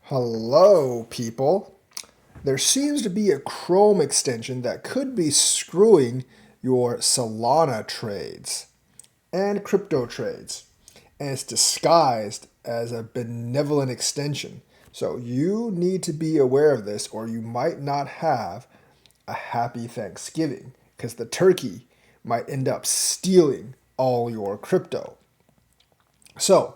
Hello, people. There seems to be a Chrome extension that could be screwing your Solana trades and crypto trades. And it's disguised as a benevolent extension. So you need to be aware of this, or you might not have a happy Thanksgiving because the turkey might end up stealing all your crypto. So,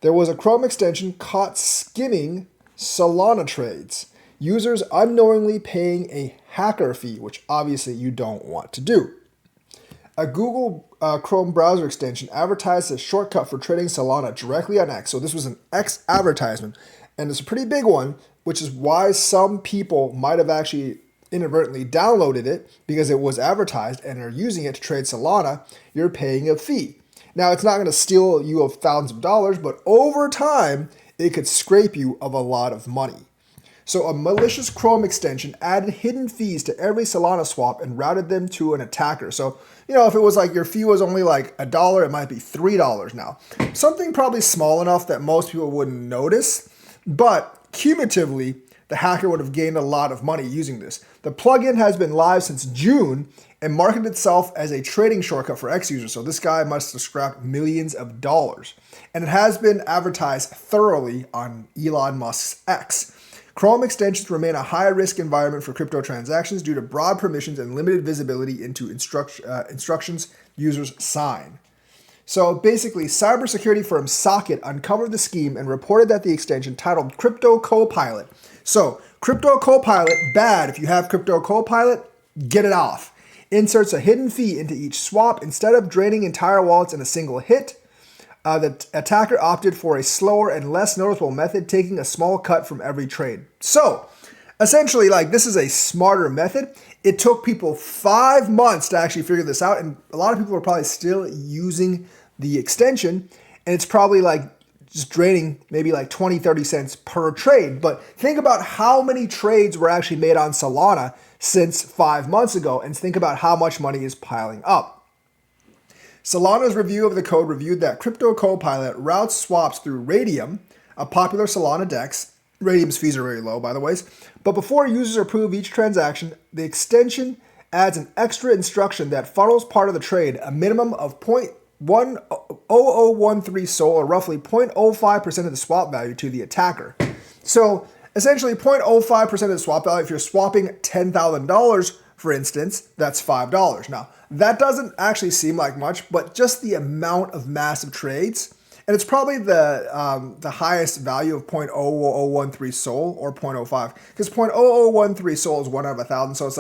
there was a Chrome extension caught skimming Solana trades, users unknowingly paying a hacker fee, which obviously you don't want to do. A Google Chrome browser extension advertised a shortcut for trading Solana directly on X. So this was an X advertisement, and it's a pretty big one, which is why some people might have actually inadvertently downloaded it because it was advertised and are using it to trade Solana. You're paying a fee. Now, it's not going to steal you of thousands of dollars, but over time, it could scrape you of a lot of money. So a malicious Chrome extension added hidden fees to every Solana swap and routed them to an attacker. So, if it was like your fee was only like $1, it might be $3 now. Something probably small enough that most people wouldn't notice, but cumulatively, the hacker would have gained a lot of money using this. The plugin has been live since June and marketed itself as a trading shortcut for X users. So this guy must have scrapped millions of dollars. And it has been advertised thoroughly on Elon Musk's X. Chrome extensions remain a high-risk environment for crypto transactions due to broad permissions and limited visibility into instructions users sign. So basically, cybersecurity firm Socket uncovered the scheme and reported that the extension titled Crypto Copilot. So, Crypto Copilot, bad. If you have Crypto Copilot, get it off. Inserts a hidden fee into each swap instead of draining entire wallets in a single hit. The attacker opted for a slower and less noticeable method, taking a small cut from every trade. So, essentially, this is a smarter method. It took people 5 months to actually figure this out, and a lot of people are probably still using the extension, and it's probably just draining maybe 20, 30 cents per trade. But think about how many trades were actually made on Solana since 5 months ago, and think about how much money is piling up. Solana's review of the code reviewed that Crypto Copilot routes swaps through Radium, a popular Solana DEX. Radium's fees are very low, by the way. But before users approve each transaction, the extension adds an extra instruction that funnels part of the trade, a minimum of 0.0013 SOL, or roughly 0.05% of the swap value, to the attacker. So essentially 0.05% of the swap value, if you're swapping $10,000, for instance, that's $5. Now, that doesn't actually seem like much, but just the amount of massive trades, and it's probably the highest value of 0.0013 SOL or 0.05, because 0.0013 SOL is 1 out of 1,000, so it's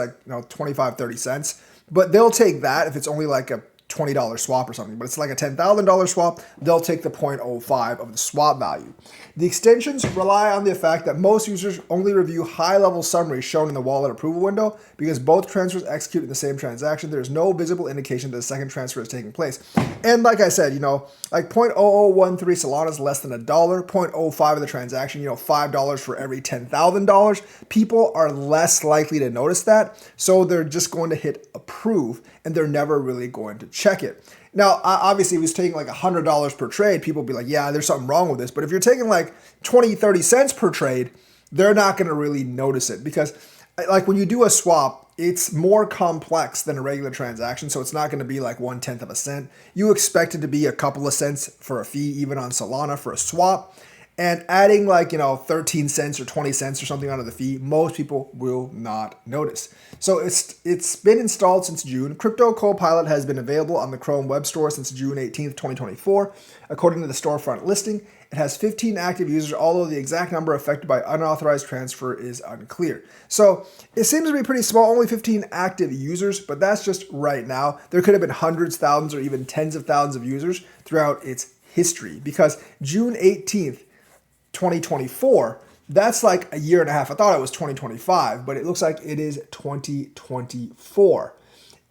25, 30 cents. But they'll take that if it's only a $20 swap or something, but it's a $10,000 swap, they'll take the 0.05 of the swap value. The extensions rely on the fact that most users only review high-level summaries shown in the wallet approval window because both transfers execute in the same transaction. There's no visible indication that a second transfer is taking place. And like I said, 0.0013 Solana is less than $1, 0.05 of the transaction, $5 for every $10,000. People are less likely to notice that, so they're just going to hit approve, and they're never really going to check it. Now, obviously, if he's taking $100 per trade, people will be like, yeah, there's something wrong with this. But if you're taking 20, 30 cents per trade, they're not going to really notice it because when you do a swap, it's more complex than a regular transaction. So it's not going to be 1/10 of a cent. You expect it to be a couple of cents for a fee, even on Solana for a swap. And adding 13 cents or 20 cents or something onto the fee, most people will not notice. So it's been installed since June. Crypto Copilot has been available on the Chrome Web Store since June 18th, 2024. According to the storefront listing, it has 15 active users, although the exact number affected by unauthorized transfer is unclear. So it seems to be pretty small, only 15 active users, but that's just right now. There could have been hundreds, thousands, or even tens of thousands of users throughout its history, because June 18th, 2024, that's a year and a half. I thought it was 2025, but it looks like it is 2024.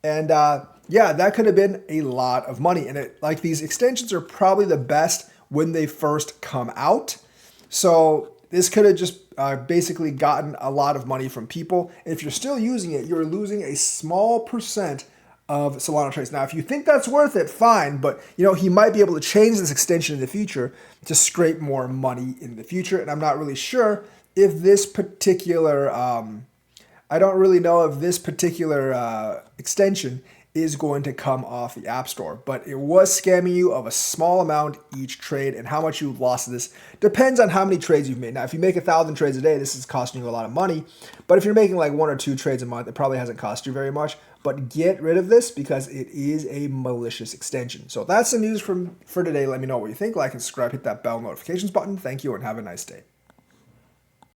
And that could have been a lot of money. And these extensions are probably the best when they first come out. So this could have just basically gotten a lot of money from people. And if you're still using it, you're losing a small percent of Solana trades. Now, if you think that's worth it, fine, but he might be able to change this extension in the future to scrape more money in the future, and I'm not really sure if this particular, I don't really know if this particular extension is going to come off the App Store, but it was scamming you of a small amount each trade, and how much you've lost to this depends on how many trades you've made. Now, if you make 1,000 trades a day, this is costing you a lot of money, but if you're making like 1 or 2 trades a month, it probably hasn't cost you very much. But get rid of this because it is a malicious extension. So that's the news for today. Let me know what you think. Like and subscribe, hit that bell notifications button. Thank you and have a nice day.